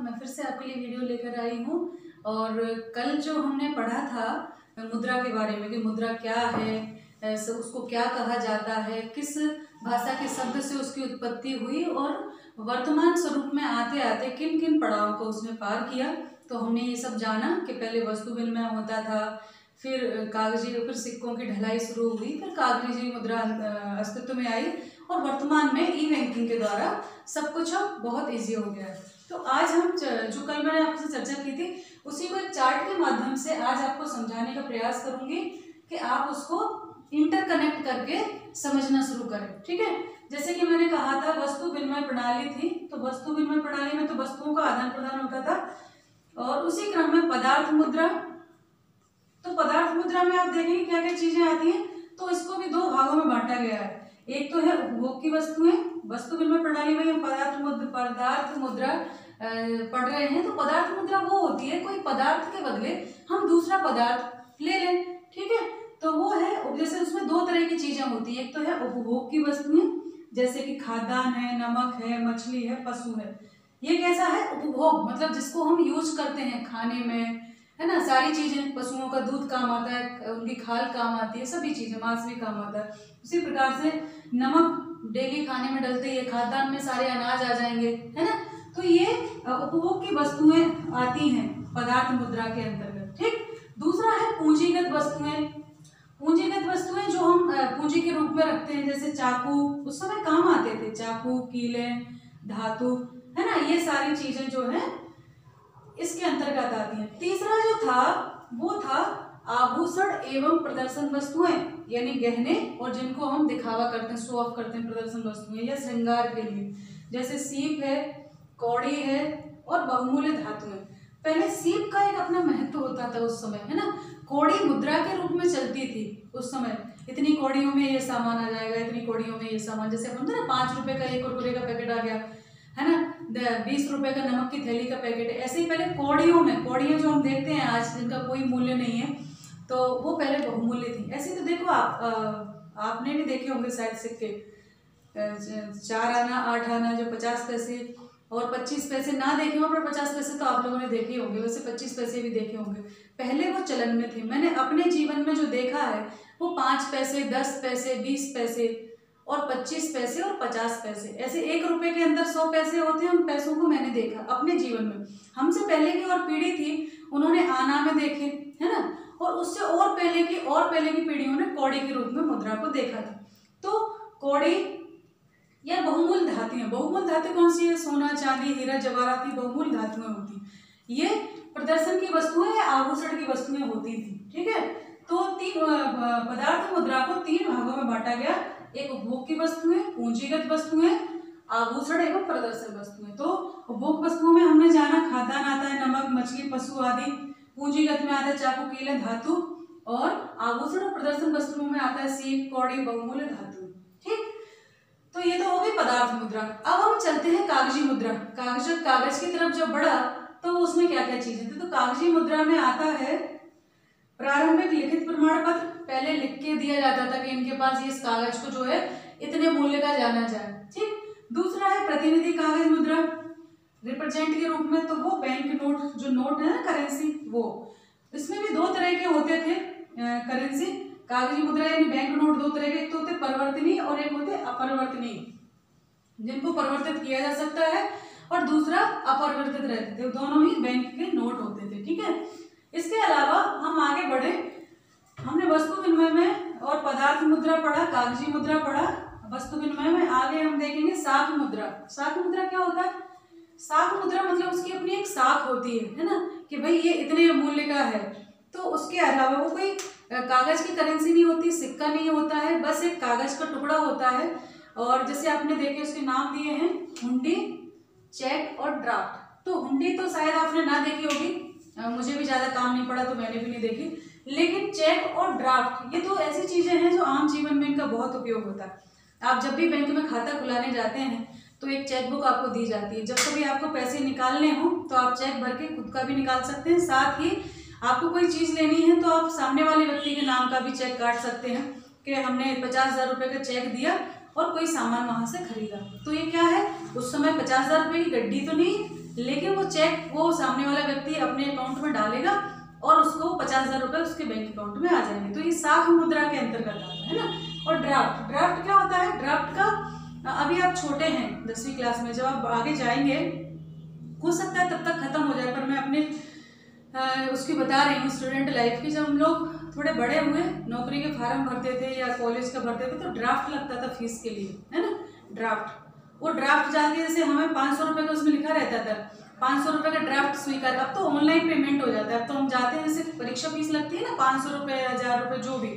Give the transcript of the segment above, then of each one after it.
मैं फिर से आपके लिए वीडियो लेकर आई हूँ। और कल जो हमने पढ़ा था मुद्रा के बारे में कि मुद्रा क्या है, उसको क्या कहा जाता है, किस भाषा के शब्द से उसकी उत्पत्ति हुई और वर्तमान स्वरूप में आते आते किन किन पड़ावों को उसने पार किया। तो हमने ये सब जाना कि पहले वस्तु विनिमय होता था, फिर कागजी, फिर सिक्कों की ढलाई शुरू हुई, फिर कागजी मुद्रा अस्तित्व में आई और वर्तमान में ई बैंकिंग के द्वारा सब कुछ अब बहुत ईजी हो गया है। तो आज हम जो कल मैंने आपसे चर्चा की थी उसी को एक चार्ट के माध्यम से आज आपको समझाने का प्रयास करूंगी कि आप उसको इंटरकनेक्ट करके समझना शुरू करें। ठीक है, जैसे कि मैंने कहा था वस्तु विनिमय प्रणाली थी, तो वस्तु विनिमय प्रणाली में तो वस्तुओं का आदान प्रदान होता था और उसी क्रम में पदार्थ मुद्रा। तो पदार्थ मुद्रा में आप देखेंगे क्या क्या चीजें आती हैं। तो इसको भी दो भागों में बांटा गया है। एक तो है उपभोग की वस्तुएं, वस्तु विनिमय प्रणाली में हम पदार्थ मुद्रा पढ़ रहे हैं। तो पदार्थ मुद्रा वो होती है कोई पदार्थ के बदले हम दूसरा पदार्थ ले लें। ठीक है, तो वो है, जैसे उसमें दो तरह की चीजें होती है। एक तो है उपभोग की वस्तुएं जैसे कि खाद्यान्न है, नमक है, मछली है, पशु है। ये कैसा है? उपभोग, मतलब जिसको हम यूज करते हैं खाने में, है ना। सारी चीजें, पशुओं का दूध काम आता है, उनकी खाल काम आती है, सभी चीजें, मांस भी काम आता है। उसी प्रकार से नमक डेली खाने में डलते ही खाद्यान्न में सारे अनाज आ जाएंगे, है ना। तो ये उपभोग की वस्तुएं आती हैं पदार्थ मुद्रा के अंतर्गत। ठीक, दूसरा है पूंजीगत वस्तुएं। पूंजीगत वस्तुएं जो हम पूंजी के रूप में रखते हैं, जैसे चाकू, उस समय काम आते थे, चाकू, कीले, धातु, है ना। ये सारी चीजें जो है इसके अंतर्गत आती हैं। तीसरा जो था वो था आभूषण एवं प्रदर्शन वस्तुएं, यानी गहने और जिनको हम दिखावा करते हैं, शो ऑफ करते हैं, प्रदर्शन वस्तुएं या श्रृंगार के लिए, जैसे सीप है, कौड़ी है और बहुमूल्य धातुएं। पहले सीप का एक अपना महत्व होता था उस समय, है ना। कौड़ी मुद्रा के रूप में चलती थी उस समय, इतनी कौड़ियों में ये सामान आ जाएगा, इतनी कौड़ियों में ये सामान, जैसे हम ना 5 रुपए का एक कुरकुरे का पैकेट आ गया, है ना, 20 रुपए का नमक की थैली का पैकेट है। ऐसे ही पहले कौड़ियों में, कौड़ियां जो हम देखते हैं आज जिनका कोई मूल्य नहीं है, तो वो पहले बहुमूल्य थी। ऐसे तो देखो आपने भी देखे होंगे शायद सिक्के, 4 आना, 8 आना, जो 50 पैसे और 25 पैसे ना देखे हो, पर 50 पैसे तो आप लोगों ने देखे होंगे, वैसे 25 पैसे भी देखे होंगे। पहले वो चलन में थे। मैंने अपने जीवन में जो देखा है वो 5 पैसे, 10 पैसे, 20 पैसे और 25 पैसे और 50 पैसे, ऐसे 1 रुपए के अंदर 100 पैसे होते हैं। उन पैसों को मैंने देखा अपने जीवन में। हमसे पहले की और पीढ़ी थी, उन्होंने आना में देखे, है ना, और उससे और पहले की पीढ़ियों ने कौड़ी के रूप में मुद्रा को देखा था। तो कौड़ी या बहुमूल्य धातुएं, बहुमूल्य धातु कौन सी है? सोना, चांदी, हीरा, जवाहरात की बहुमूल्य धातुएं होती। ये प्रदर्शन की वस्तुएं या आभूषण की वस्तुएं होती थी। ठीक है, तो पदार्थ मुद्रा को 3 भागों में बांटा गया। एक उपभोग की वस्तुएं, पूंजीगत वस्तुएं, आभूषण एवं प्रदर्शन वस्तुएं। तो उपभोग वस्तुओं में हमने जाना खाद्यान्न आता है, नमक, मछली, पशु आदि। पूंजीगत में आता है चाकू, कीले, धातु। और आभूषण और प्रदर्शन वस्तुओं में आता है सीप, कौड़ी, बहुमूल्य धातु। ठीक, तो ये तो हो गई पदार्थ मुद्रा। अब हम चलते हैं कागजी मुद्रा। कागज की तरफ जब बढ़ा तो उसमें क्या क्या चीजें थी। तो कागजी मुद्रा में आता है प्रारंभिक लिखित प्रमाण पत्र, पहले लिख के दिया जाता था कि इनके पास इस कागज को जो है इतने मूल्य का जाना जाए। ठीक, दूसरा है प्रतिनिधि कागज मुद्रा, रिप्रेजेंट के रूप में। तो वो बैंक नोट, जो नोट है ना, करेंसी, वो इसमें भी 2 तरह के होते थे करेंसी। कागजी मुद्रा यानी बैंक नोट 2 तरह के, एक तो होते परिवर्तनीय और एक होते अपरिवर्तनीय, जिनको परिवर्तित किया जा सकता है, और दूसरा अपरिवर्तित रहते थे। दोनों ही बैंक के नोट होते थे। ठीक है, इसके अलावा हम आगे बढ़े, हमने वस्तु विनिमय में और पदार्थ मुद्रा पढ़ा, कागजी मुद्रा पढ़ा। वस्तु विनिमय में आगे हम देखेंगे साख मुद्रा। साख मुद्रा क्या होता है? साख मुद्रा मतलब उसकी अपनी एक साख होती है ना, कि भाई ये इतने मूल्य का है। तो उसके अलावा वो कोई कागज की करेंसी नहीं होती, सिक्का नहीं होता है, बस एक कागज का टुकड़ा होता है। और जैसे आपने देखे उसके नाम दिए हैं हुंडी, चेक और ड्राफ्ट। तो हुंडी तो शायद आपने ना देखी होगी, मुझे भी ज्यादा काम नहीं पड़ा तो मैंने भी नहीं देखी। लेकिन चेक और ड्राफ्ट ये तो ऐसी चीजें हैं जो आम जीवन में इनका बहुत उपयोग होता है। आप जब भी बैंक में खाता खुलाने जाते हैं तो एक चेक बुक आपको दी जाती है। जब कभी आपको पैसे निकालने हो तो आप चेक भर के खुद का भी निकाल सकते हैं, साथ ही आपको कोई चीज लेनी है तो आप सामने वाले व्यक्ति के नाम का भी चेक काट सकते हैं कि हमने 50,000 रुपए का चेक दिया और कोई सामान वहां से खरीदा। तो ये क्या है, उस समय 50,000 रुपए की गड्डी तो नहीं, लेकिन वो चेक वो सामने वाला व्यक्ति अपने अकाउंट में डालेगा और उसको 50,000 रुपये उसके बैंक अकाउंट में आ जाएंगे। तो ये साख मुद्रा के अंतर्गत आता है ना। और ड्राफ्ट क्या होता है? ड्राफ्ट का अभी आप छोटे हैं 10वीं क्लास में, जब आप आगे जाएंगे हो सकता है तब तक खत्म हो जाए, पर मैं अपने उसकी बता रही हूँ स्टूडेंट लाइफ की। जब हम लोग थोड़े बड़े हुए, नौकरी के फार्म भरते थे या कॉलेज का भरते थे, तो ड्राफ्ट लगता था फीस के लिए, है ना। ड्राफ्ट, वो ड्राफ्ट जाके जैसे हमें 500 रुपये का उसमें लिखा रहता था, 500 रुपये का ड्राफ्ट स्वीकार। अब तो ऑनलाइन पेमेंट हो जाता है। अब तो हम जाते हैं, जैसे परीक्षा फीस लगती है ना 500 रुपये, 1000 रुपये, जो भी।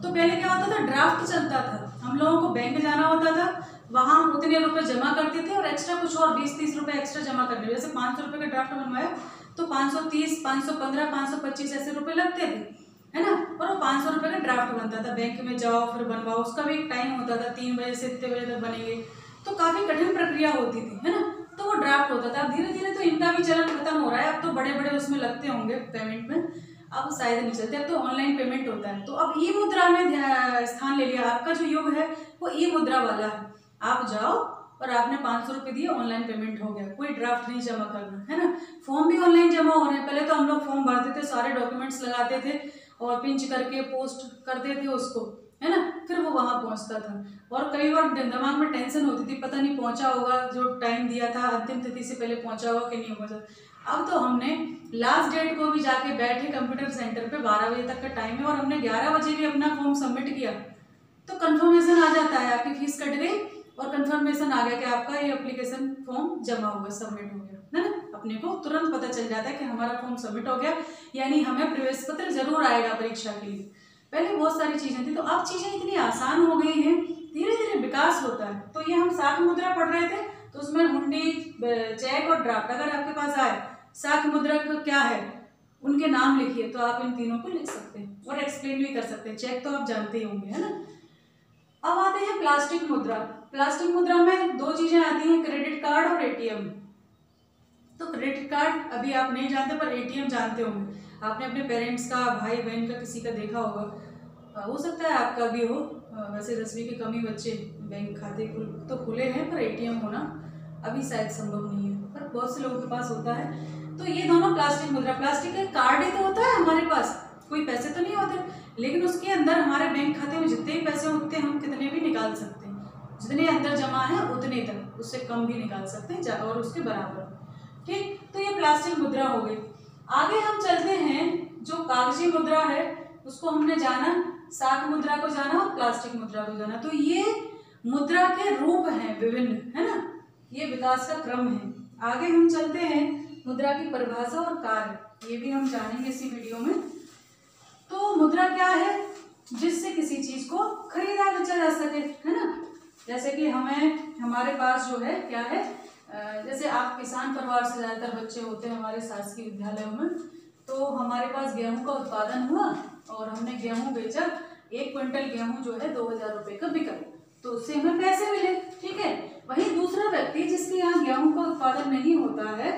तो पहले क्या होता था? ड्राफ्ट चलता था, हम लोगों को बैंक जाना होता था, वहाँ हम उतने रुपये जमा करते थे और एक्स्ट्रा कुछ और 20-30 रुपये एक्स्ट्रा जमा करने। जैसे 500 रुपये का ड्राफ्ट बनवाया तो 530, 515, 525 ऐसे रुपये लगते थे, है ना। और वो 500 रुपये का ड्राफ्ट बनता था, बैंक में जाओ फिर बनवाओ, उसका भी एक टाइम होता था, 3 बजे से इतने बजे तक बनेंगे, तो काफ़ी कठिन प्रक्रिया होती थी, है ना। तो वो ड्राफ्ट होता था। अब धीरे धीरे तो इनका भी चलन खत्म हो रहा है, अब तो बड़े बड़े उसमें लगते होंगे पेमेंट में, अब शायद नहीं चलते, अब तो ऑनलाइन पेमेंट होता है। तो अब ई मुद्रा ने स्थान ले लिया। आपका जो युग है वो ई मुद्रा वाला है। आप जाओ और आपने 500 रुपये दिए, ऑनलाइन पेमेंट हो गया, कोई ड्राफ्ट नहीं जमा करना, है ना। फॉर्म भी ऑनलाइन जमा हो रहे हैं। पहले तो हम लोग फॉर्म भरते थे, सारे डॉक्यूमेंट्स लगाते थे और पिंच करके पोस्ट करते थे उसको, है ना, फिर वो वहाँ पहुँचता था। और कई बार दिमाग में टेंशन होती थी, पता नहीं पहुँचा होगा, जो टाइम दिया था अंतिम तिथि से पहले पहुँचा होगा कि नहीं पहुँचा। अब तो हमने लास्ट डेट को भी जाके बैठे कंप्यूटर सेंटर पे, 12 बजे तक का टाइम है और हमने 11 बजे भी अपना फॉर्म सबमिट किया तो कंफर्मेशन आ जाता है, आपकी फीस कट गई और कंफर्मेशन आ गया कि आपका ये एप्लीकेशन फॉर्म जमा हुआ, सबमिट हो गया, है ना। अपने को तुरंत पता चल जाता है कि हमारा फॉर्म सबमिट हो गया, यानी हमें प्रवेश पत्र जरूर आएगा परीक्षा के लिए। पहले बहुत सारी चीजें थी, तो अब चीजें इतनी आसान हो गई हैं, धीरे धीरे विकास होता है। तो ये हम साख मुद्रा पढ़ रहे थे, तो उसमें हुंडी, चेक और ड्राफ्ट अगर आपके पास आए, साख मुद्रा क्या है, उनके नाम लिखिए, तो आप इन तीनों को लिख सकते हैं और एक्सप्लेन भी कर सकते हैं। चेक तो आप जानते ही होंगे, है ना। अब आते हैं प्लास्टिक मुद्रा। प्लास्टिक मुद्रा में 2 चीजें आती हैं, क्रेडिट कार्ड और एटीएम। तो क्रेडिट कार्ड अभी आप नहीं जानते, पर एटीएम जानते होंगे। आपने अपने पेरेंट्स का, भाई बहन का, किसी का देखा होगा, हो सकता है आपका भी हो। वैसे 10वीं के कम ही बच्चे बैंक खाते तो खुले हैं, पर एटीएम होना अभी शायद संभव नहीं है, पर बहुत से लोगों के पास होता है। तो ये दोनों प्लास्टिक मुद्रा, प्लास्टिक का कार्ड ही तो होता है हमारे पास, कोई पैसे तो नहीं होते, लेकिन उसके अंदर हमारे बैंक खाते में जितने भी पैसे होते हैं हम कितने भी निकाल सकते हैं, जितने अंदर जमा है उतने तक, उससे कम भी निकाल सकते हैं और उसके बराबर, ठीक। तो ये प्लास्टिक मुद्रा हो गई। आगे हम चलते हैं, जो कागजी मुद्रा है उसको हमने जाना, साख मुद्रा को जाना और प्लास्टिक मुद्रा को जाना। तो ये मुद्रा के रूप हैं विभिन्न, है ना, ये विकास का क्रम है। आगे हम चलते हैं, मुद्रा की परिभाषा और कार्य, ये भी हम जानेंगे इसी वीडियो में। तो मुद्रा क्या है? जिससे किसी चीज को खरीदा बेचा जा सके, है ना। जैसे कि हमारे पास जो है क्या है, जैसे आप किसान परिवार से ज्यादातर बच्चे होते हैं हमारे शासकीय विद्यालयों में, तो हमारे पास गेहूं का उत्पादन हुआ और हमने गेहूं बेचा, 1 क्विंटल गेहूं जो है 2000 रुपये का बिका, तो उससे हमें पैसे मिले, ठीक है। वहीं दूसरा व्यक्ति जिसके यहाँ गेहूं का उत्पादन नहीं होता है,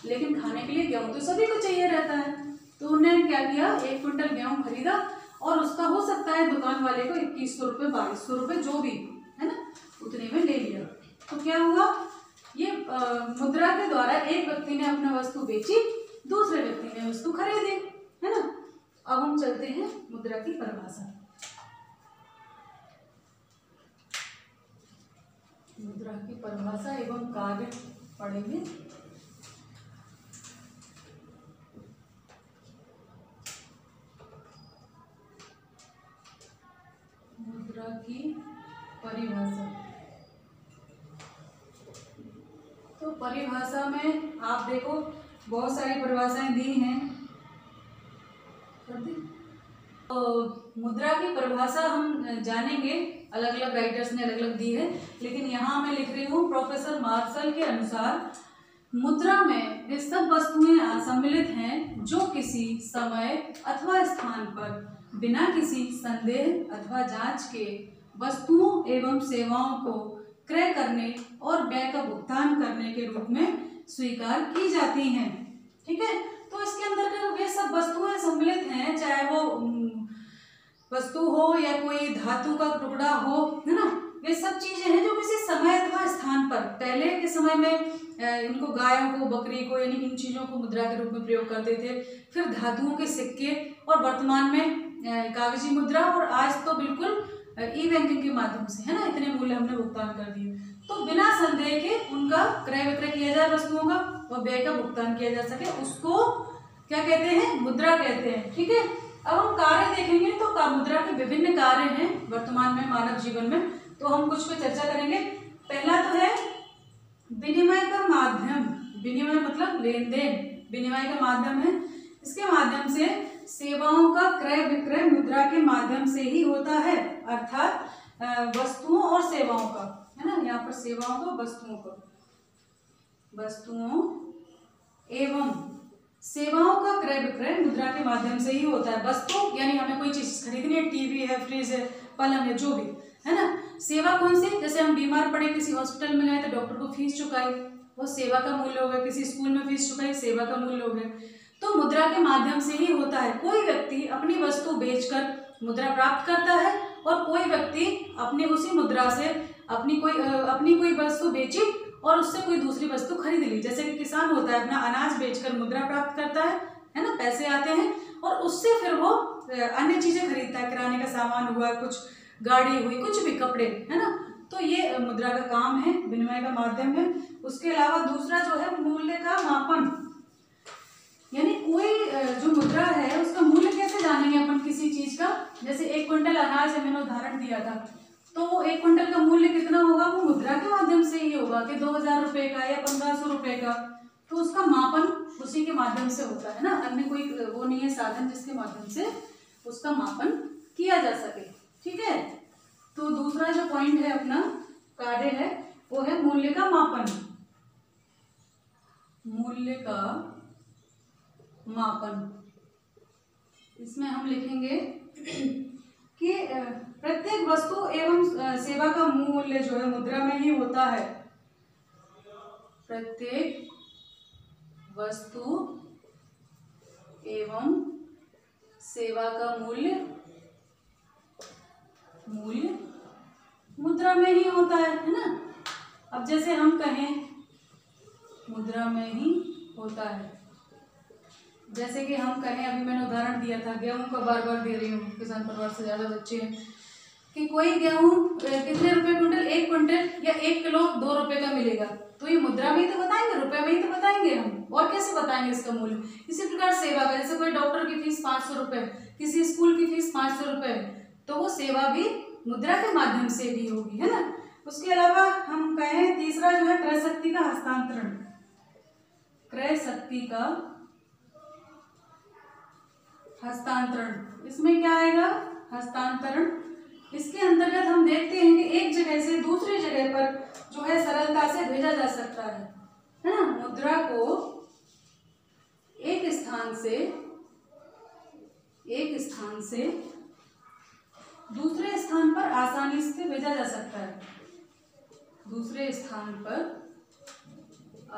लेकिन खाने के लिए गेहूं तो सभी को चाहिए रहता है, तो उन्होंने क्या किया, 1 क्विंटल गेहूं खरीदा और उसका हो सकता है दुकान वाले को 2100 रुपये, 2200 रुपये, जो भी, है ना, उतने में ले लिया। तो क्या हुआ, ये मुद्रा के द्वारा एक व्यक्ति ने अपना वस्तु बेची, दूसरे व्यक्ति ने वस्तु खरीदी, है ना। अब हम चलते हैं मुद्रा की परिभाषा। मुद्रा की परिभाषा एवं कार्य पढ़ेंगे। मुद्रा की परिभाषा, तो परिभाषा में आप देखो बहुत सारी परिभाषाएं दी हैं। तो मुद्रा की परिभाषा हम जानेंगे, अलग अलग राइटर्स ने अलग अलग दी है, लेकिन यहाँ मैं लिख रही हूँ प्रोफेसर मार्शल के अनुसार, मुद्रा में वे सब वस्तुएं सम्मिलित हैं जो किसी समय अथवा स्थान पर बिना किसी संदेह अथवा जांच के वस्तुओं एवं सेवाओं को क्रय करने और व्यय का भुगतान करने के रूप में स्वीकार की जाती हैं, ठीक है। तो इसके अंदर वे सब वस्तुएं सम्मिलित हैं, चाहे वो वस्तु हो या कोई धातु का टुकड़ा हो, है ना, वे सब चीजें हैं जो किसी समय अथवा स्थान पर, पहले के समय में इनको गायों को, बकरी को, यानी इन चीज़ों को मुद्रा के रूप में प्रयोग करते थे। फिर धातुओं के सिक्के, और वर्तमान में कागजी मुद्रा, और आज तो बिल्कुल ई बैंकिंग के माध्यम से, है ना, इतने मूल्य हमने भुगतान कर दिए। तो बिना संदेह के उनका क्रय विक्रय किया जाए वस्तुओं का, और व्यय का भुगतान किया जा सके, उसको क्या कहते हैं? मुद्रा कहते हैं। ठीक है, अब हम कार्य देखेंगे तो मुद्रा के विभिन्न कार्य हैं वर्तमान में मानव जीवन में, तो हम कुछ पे चर्चा करेंगे। पहला तो है विनिमय का माध्यम। विनिमय मतलब लेन देन, विनिमय का माध्यम है। इसके माध्यम से सेवाओं का क्रय विक्रय मुद्रा के माध्यम से ही होता है, अर्थात वस्तुओं और सेवाओं का, है ना, यहाँ पर सेवाओं का, वस्तुओं एवं सेवाओं का क्रय विक्रय मुद्रा के माध्यम से ही होता है। वस्तु यानी हमें कोई चीज खरीदनी है, टीवी है, फ्रिज है, पलंग है, जो भी, है ना। सेवा कौन सी? जैसे हम बीमार पड़े, किसी हॉस्पिटल में गए तो डॉक्टर को फीस चुकाई, वो सेवा का मूल्य हो गया। किसी स्कूल में फीस चुकाई, सेवा का मूल्य हो गया। तो मुद्रा के माध्यम से ही होता है। कोई व्यक्ति अपनी वस्तु बेचकर मुद्रा प्राप्त करता है, और कोई व्यक्ति अपनी उसी मुद्रा से अपनी कोई वस्तु बेची और उससे कोई दूसरी वस्तु खरीद ली। जैसे कि किसान होता है, अपना अनाज बेचकर मुद्रा प्राप्त करता है ना, पैसे आते हैं, और उससे फिर वो अन्य चीजें खरीदता है, किराने का सामान हुआ, कुछ गाड़ी हुई, कुछ भी, कपड़े, है ना। तो ये मुद्रा का काम है, विनिमय का माध्यम है। उसके अलावा दूसरा जो है मूल्य का मापन, यानी कोई जो मुद्रा है उसका मूल्य कैसे जानेंगे अपन किसी चीज का। जैसे 1 क्विंटल अनाज है, मैंने उदाहरण दिया था, तो वो 1 क्विंटल का मूल्य कितना होगा? वो मुद्रा के माध्यम से ही होगा कि 2000 रुपए का या 1500 रुपए का। तो उसका मापन उसी के माध्यम से होता है ना, अन्य कोई वो नहीं है साधन जिसके माध्यम से उसका मापन किया जा सके। ठीक है, तो दूसरा जो पॉइंट है अपना कार्य है वो है मूल्य का मापन। मूल्य का मापन, इसमें हम लिखेंगे कि प्रत्येक वस्तु एवं सेवा का मूल्य जो है मुद्रा में ही होता है। प्रत्येक वस्तु एवं सेवा का मूल्य मुद्रा में ही होता है ना। अब जैसे हम कहें मुद्रा में ही होता है, जैसे कि हम कहें, अभी मैंने उदाहरण दिया था गेहूं का, बार बार दे रही हूँ, किसान परिवार से ज्यादा बच्चे हैं, कि कोई गेहूं कितने रुपए क्विंटल? 1 क्विंटल या 1 किलो 2 रुपए का मिलेगा। तो ये मुद्रा में ही तो बताएंगे, रुपए में ही तो बताएंगे हम, और कैसे बताएंगे इसका मूल्य। इसी प्रकार सेवा का, जैसे कोई डॉक्टर की फीस 500 रुपए, किसी स्कूल की फीस 500 रुपए, तो वो सेवा भी मुद्रा के माध्यम से भी होगी, है ना। उसके अलावा हम कहें तीसरा जो है क्रय शक्ति का हस्तांतरण। क्रय शक्ति का हस्तांतरण, इसमें क्या आएगा? हस्तांतरण। इसके अंतर्गत हम देखते हैं कि एक जगह से दूसरी जगह पर जो है सरलता से भेजा जा सकता है ना। मुद्रा को एक स्थान से दूसरे स्थान पर आसानी से भेजा जा सकता है। दूसरे स्थान पर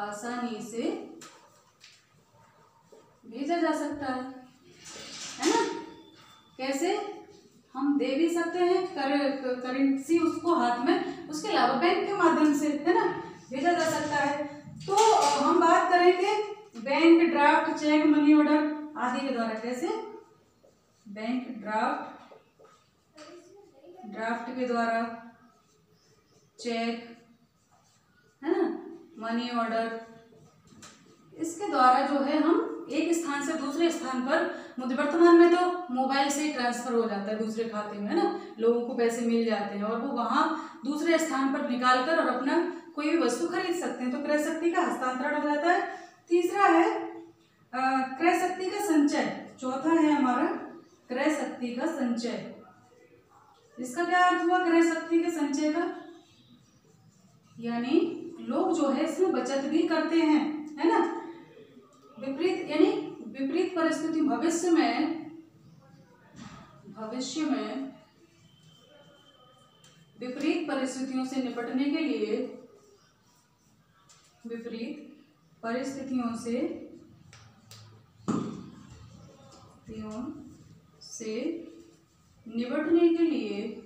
आसानी से भेजा जा सकता है ना। कैसे? हम दे भी सकते हैं करेंसी उसको हाथ में, उसके अलावा बैंक के माध्यम से, है ना, भेजा जा सकता है। तो हम बात करेंगे bank draft, cheque, money order आदि के द्वारा। कैसे? बैंक ड्राफ्ट के द्वारा, चेक, है ना, मनी ऑर्डर, इसके द्वारा जो है हम एक स्थान से दूसरे स्थान पर, वर्तमान में तो मोबाइल से ट्रांसफर हो जाता है दूसरे खाते में, है ना, लोगों को पैसे मिल जाते हैं और वो वहां दूसरे स्थान पर निकाल कर और अपना कोई भी वस्तु खरीद सकते हैं। तो क्रय शक्ति का हस्तांतरण हो जाता है। तीसरा है क्रय शक्ति का संचय। चौथा है हमारा क्रय शक्ति का संचय। इसका क्या अर्थ हुआ क्रय शक्ति के संचय का? यानी लोग जो है इसमें बचत भी करते हैं, है ना। विपरीत परिस्थिति, भविष्य में विपरीत परिस्थितियों से निपटने के लिए, विपरीत परिस्थितियों से निपटने के लिए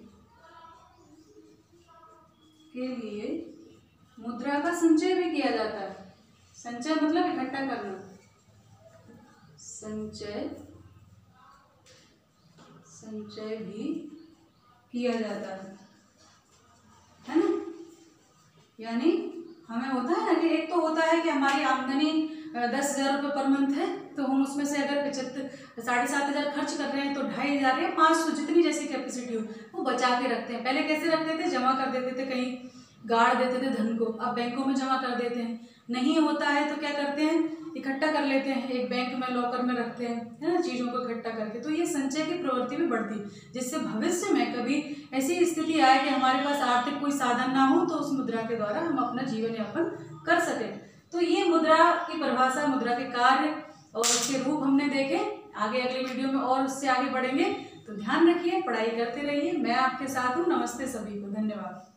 मुद्रा का संचय भी किया जाता है। संचय मतलब इकट्ठा करना, संचय भी किया जाता है ना। यानी हमें होता है ना कि एक तो होता है कि हमारी आमदनी 10,000 रुपये पर मंथ है, तो हम उसमें से अगर 7,500 खर्च कर रहे हैं तो 2,500 या 500 जितनी जैसी कैपेसिटी हो वो बचा के रखते हैं। पहले कैसे रखते थे, जमा कर देते थे, कहीं गाड़ देते थे धन को, अब बैंकों में जमा कर देते हैं। नहीं होता है तो क्या करते हैं, इकट्ठा कर लेते हैं, एक बैंक में लॉकर में रखते हैं, है ना, चीज़ों को इकट्ठा करके। तो ये संचय की प्रवृत्ति भी बढ़ती, जिससे भविष्य में कभी ऐसी स्थिति आए कि हमारे पास आर्थिक कोई साधन ना हो तो उस मुद्रा के द्वारा हम अपना जीवन यापन कर सकें। तो ये मुद्रा की परिभाषा, मुद्रा के कार्य और उसके रूप हमने देखे। आगे अगले वीडियो में और उससे आगे बढ़ेंगे, तो ध्यान रखिए, पढ़ाई करते रहिए। मैं आपके साथ हूँ। नमस्ते सभी को, धन्यवाद।